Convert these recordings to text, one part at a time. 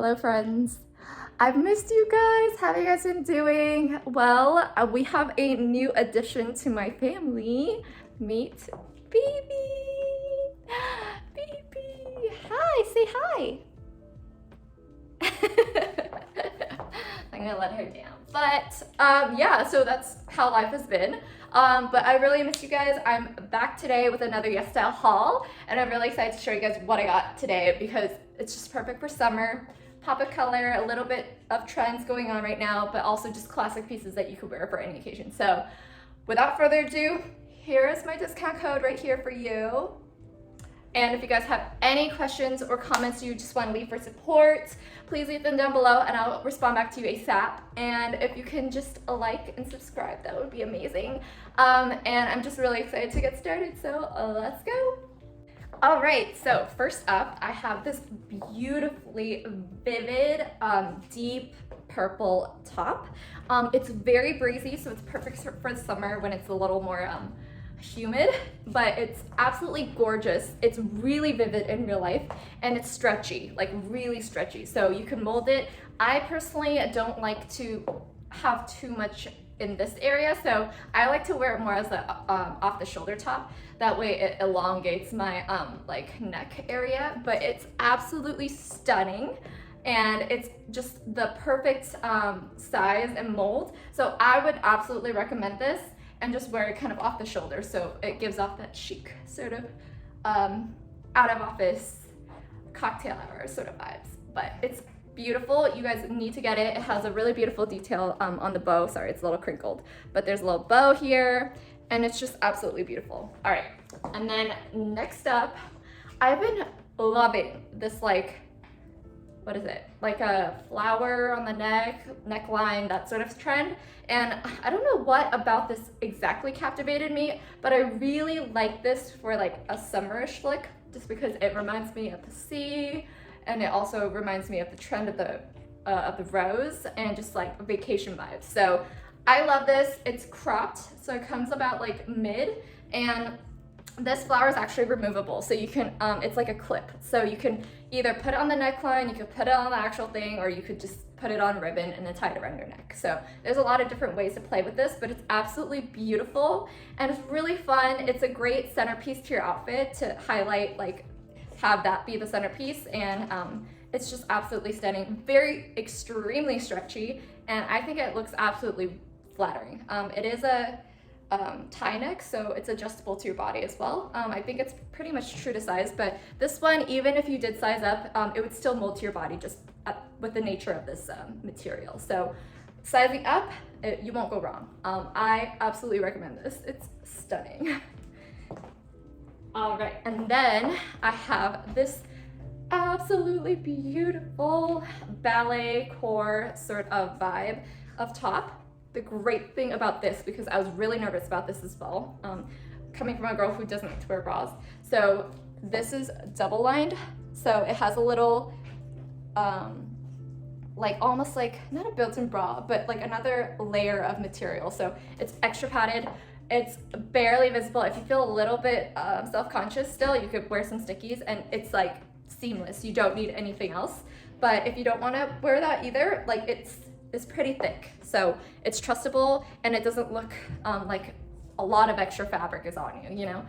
Hello friends. I've missed you guys. How have you guys been doing? Well, we have a new addition to my family. Meet Baby. Baby. Hi, say hi. I'm gonna let her down. But yeah, so that's how life has been. But I really miss you guys. I'm back today with another YESSTYLE haul, and I'm really excited to show you guys what I got today because it's just perfect for summer. Pop of color, a little bit of trends going on right now, but also just classic pieces that you could wear for any occasion. So without further ado, here is my discount code right here for you. And if you guys have any questions or comments you just want to leave for support, please leave them down below and I'll respond back to you ASAP. And if you can just like and subscribe, that would be amazing. And I'm just really excited to get started, so let's go. All right, so first up, I have this beautifully vivid, deep purple top. It's very breezy, so it's perfect for the summer when it's a little more humid, but it's absolutely gorgeous. It's really vivid in real life, and it's stretchy, like really stretchy, so you can mold it. I personally don't like to have too much in this area, so I like to wear it more as a off the shoulder top. That way it elongates my like neck area, but it's absolutely stunning. And it's just the perfect size and mold. So I would absolutely recommend this and just wear it kind of off the shoulder, so it gives off that chic sort of out of office cocktail hour sort of vibes. But it's beautiful. You guys need to get it. It has a really beautiful detail on the bow. Sorry, it's a little crinkled, but there's a little bow here, and it's just absolutely beautiful. All right, and then next up, I've been loving this, like, what is it? Like a flower on the neckline, that sort of trend. And I don't know what about this exactly captivated me, but I really like this for like a summerish look, just because it reminds me of the sea, and it also reminds me of the trend of the rose and just like vacation vibes. So I love this. It's cropped, so it comes about like mid, and this flower is actually removable, so you can it's like a clip, so you can either put it on the neckline, you could put it on the actual thing, or you could just put it on a ribbon and then tie it around your neck. So there's a lot of different ways to play with this, but it's absolutely beautiful and it's really fun. It's a great centerpiece to your outfit to highlight, like have that be the centerpiece, and it's just absolutely stunning. Very extremely stretchy, and I think it looks absolutely flattering. It is a tie neck, so it's adjustable to your body as well. I think it's pretty much true to size, but this one, even if you did size up, it would still mold to your body just with the nature of this material. So sizing up, you won't go wrong. I absolutely recommend this. It's stunning. All right, and then I have this absolutely beautiful ballet core sort of vibe of top. The great thing about this, because I was really nervous about this as well, coming from a girl who doesn't like to wear bras. So this is double lined, so it has a little, like almost like, not a built-in bra, but like another layer of material. So it's extra padded. It's barely visible. If you feel a little bit self-conscious still, you could wear some stickies, and it's like seamless. You don't need anything else. But if you don't want to wear that either, like it's pretty thick, so it's trustable, and it doesn't look like a lot of extra fabric is on you, you know?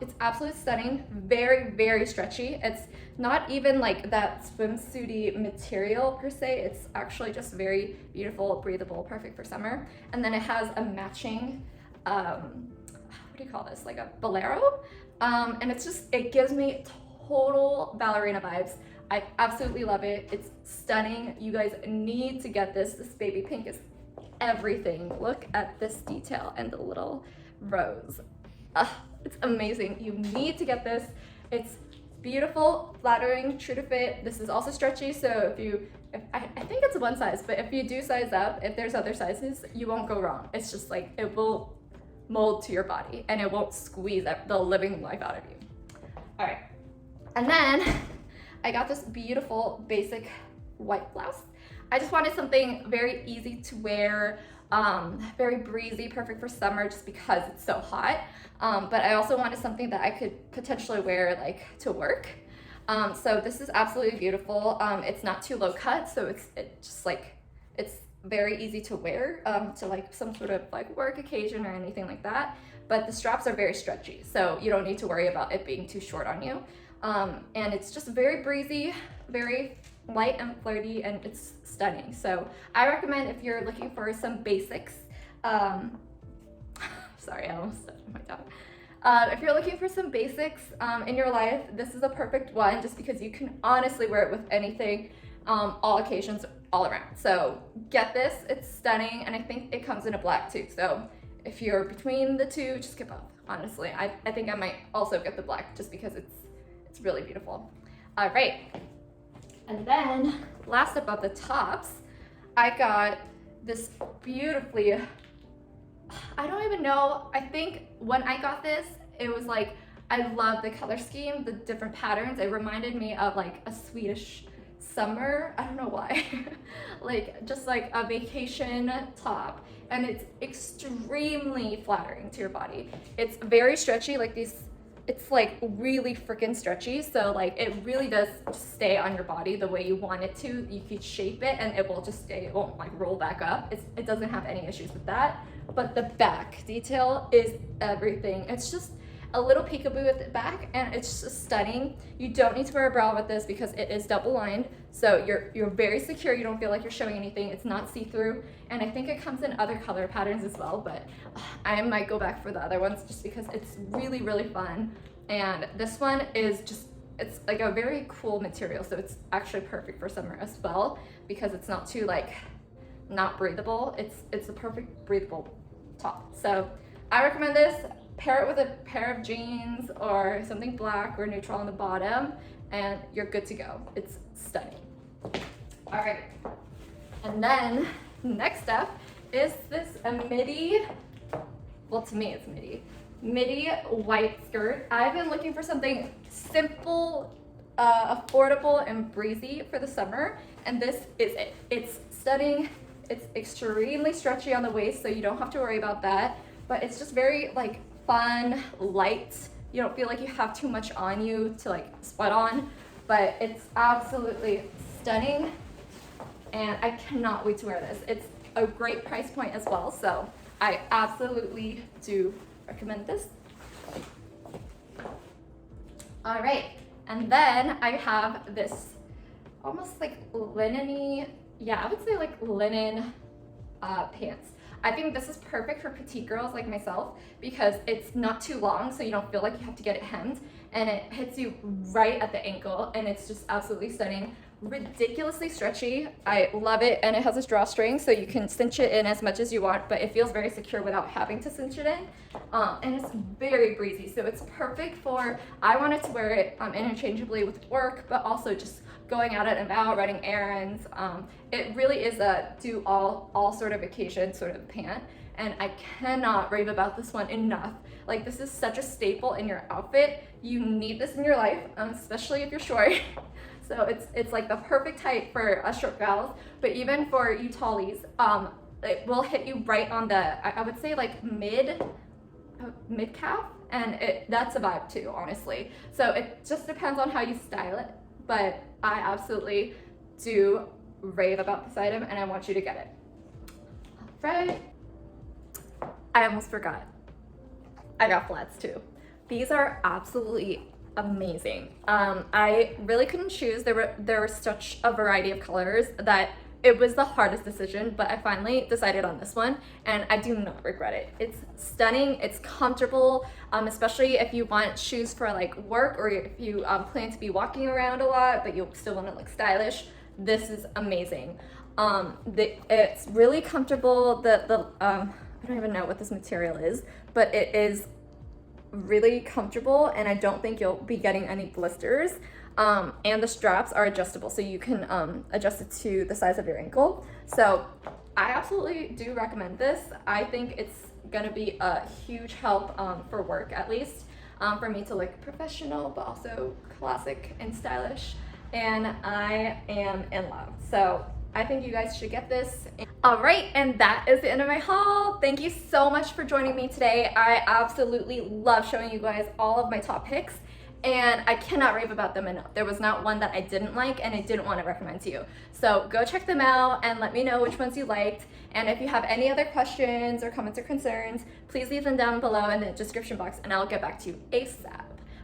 It's absolutely stunning, very, very stretchy. It's not even like that swimsuity material per se, it's actually just very beautiful, breathable, perfect for summer. And then it has a matching, what do you call this, like a bolero? And it's just, it gives me total ballerina vibes. I absolutely love it. It's stunning. You guys need to get this. This baby pink is everything. Look at this detail and the little rose. It's amazing. You need to get this. It's beautiful, flattering, true to fit. This is also stretchy, so I think it's one size, but if you do size up, if there's other sizes, you won't go wrong. It's just like, it will mold to your body and it won't squeeze the living life out of you. All right, and then I got this beautiful basic white blouse. I just wanted something very easy to wear, very breezy, perfect for summer just because it's so hot. But I also wanted something that I could potentially wear like to work. So this is absolutely beautiful. It's not too low cut, so it's just like, it's very easy to wear to like some sort of like work occasion or anything like that. But the straps are very stretchy, so you don't need to worry about it being too short on you. And it's just very breezy, very light and flirty, and it's stunning. So I recommend if you're looking for some basics, sorry, I almost stepped on my tongue. If you're looking for some basics in your life, this is a perfect one just because you can honestly wear it with anything, all occasions, all around. So get this, it's stunning, and I think it comes in a black too. So if you're between the two, just get both, honestly. I think I might also get the black just because it's really beautiful. All right, and then last up of the tops, I got this beautifully, I don't even know, I think when I got this, it was like, I love the color scheme, the different patterns. It reminded me of like a Swedish summer, I don't know why, like just like a vacation top, and it's extremely flattering to your body. It's very stretchy, like these, it's like really freaking stretchy, so like it really does stay on your body the way you want it to. You could shape it and it will just stay, it won't like roll back up. It doesn't have any issues with that. But the back detail is everything. It's just a little peekaboo at the back, and it's just stunning. You don't need to wear a bra with this because it is double lined, so you're very secure. You don't feel like you're showing anything. It's not see-through, and I think it comes in other color patterns as well, but I might go back for the other ones just because it's really, really fun. And this one is just, it's like a very cool material, so it's actually perfect for summer as well because it's not too like not breathable. It's a perfect breathable top. So I recommend this. Pair it with a pair of jeans or something black or neutral on the bottom, and you're good to go. It's stunning. All right, and then next up is this midi, well, to me it's midi white skirt. I've been looking for something simple, affordable, and breezy for the summer, and this is it. It's stunning. It's extremely stretchy on the waist, so you don't have to worry about that, but it's just very like fun, light. You don't feel like you have too much on you to like sweat on, but it's absolutely stunning, and I cannot wait to wear this. It's a great price point as well, so I absolutely do recommend this. All right, and then I have this almost like linen-y, yeah, I would say like linen pants. I think this is perfect for petite girls like myself because it's not too long, so you don't feel like you have to get it hemmed, and it hits you right at the ankle, and it's just absolutely stunning. Ridiculously stretchy. I love it, and it has this drawstring, so you can cinch it in as much as you want, but it feels very secure without having to cinch it in, and it's very breezy, so it's perfect for, I wanted to wear it interchangeably with work, but also just going out and about, running errands. It really is a do all sort of occasion sort of pant, and I cannot rave about this one enough. Like, this is such a staple in your outfit. You need this in your life, especially if you're short. So it's like the perfect height for us short gals, but even for you tallies, it will hit you right on the, I would say like mid calf, and that's a vibe too, honestly. So it just depends on how you style it, but I absolutely do rave about this item, and I want you to get it. All right, I almost forgot. I got flats too. These are absolutely amazing. I really couldn't choose. There were such a variety of colors that it was the hardest decision, but I finally decided on this one, and I do not regret it. It's stunning, it's comfortable, especially if you want shoes for like work, or if you plan to be walking around a lot, but you still want to look stylish. This is amazing. It's really comfortable. I don't even know what this material is, but it is really comfortable, and I don't think you'll be getting any blisters. And the straps are adjustable, so you can adjust it to the size of your ankle. So I absolutely do recommend this. I think it's gonna be a huge help for work, at least for me to look professional, but also classic and stylish. And I am in love. So I think you guys should get this. All right, and that is the end of my haul. Thank you so much for joining me today. I absolutely love showing you guys all of my top picks. and I cannot rave about them enough. There was not one that I didn't like and I didn't want to recommend to you. So go check them out and let me know which ones you liked. And if you have any other questions or comments or concerns, please leave them down below in the description box and I'll get back to you ASAP.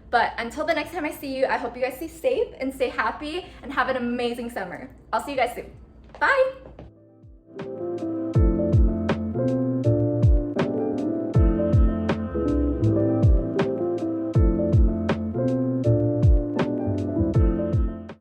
But until the next time I see you, I hope you guys stay safe and stay happy and have an amazing summer. I'll see you guys soon. Bye!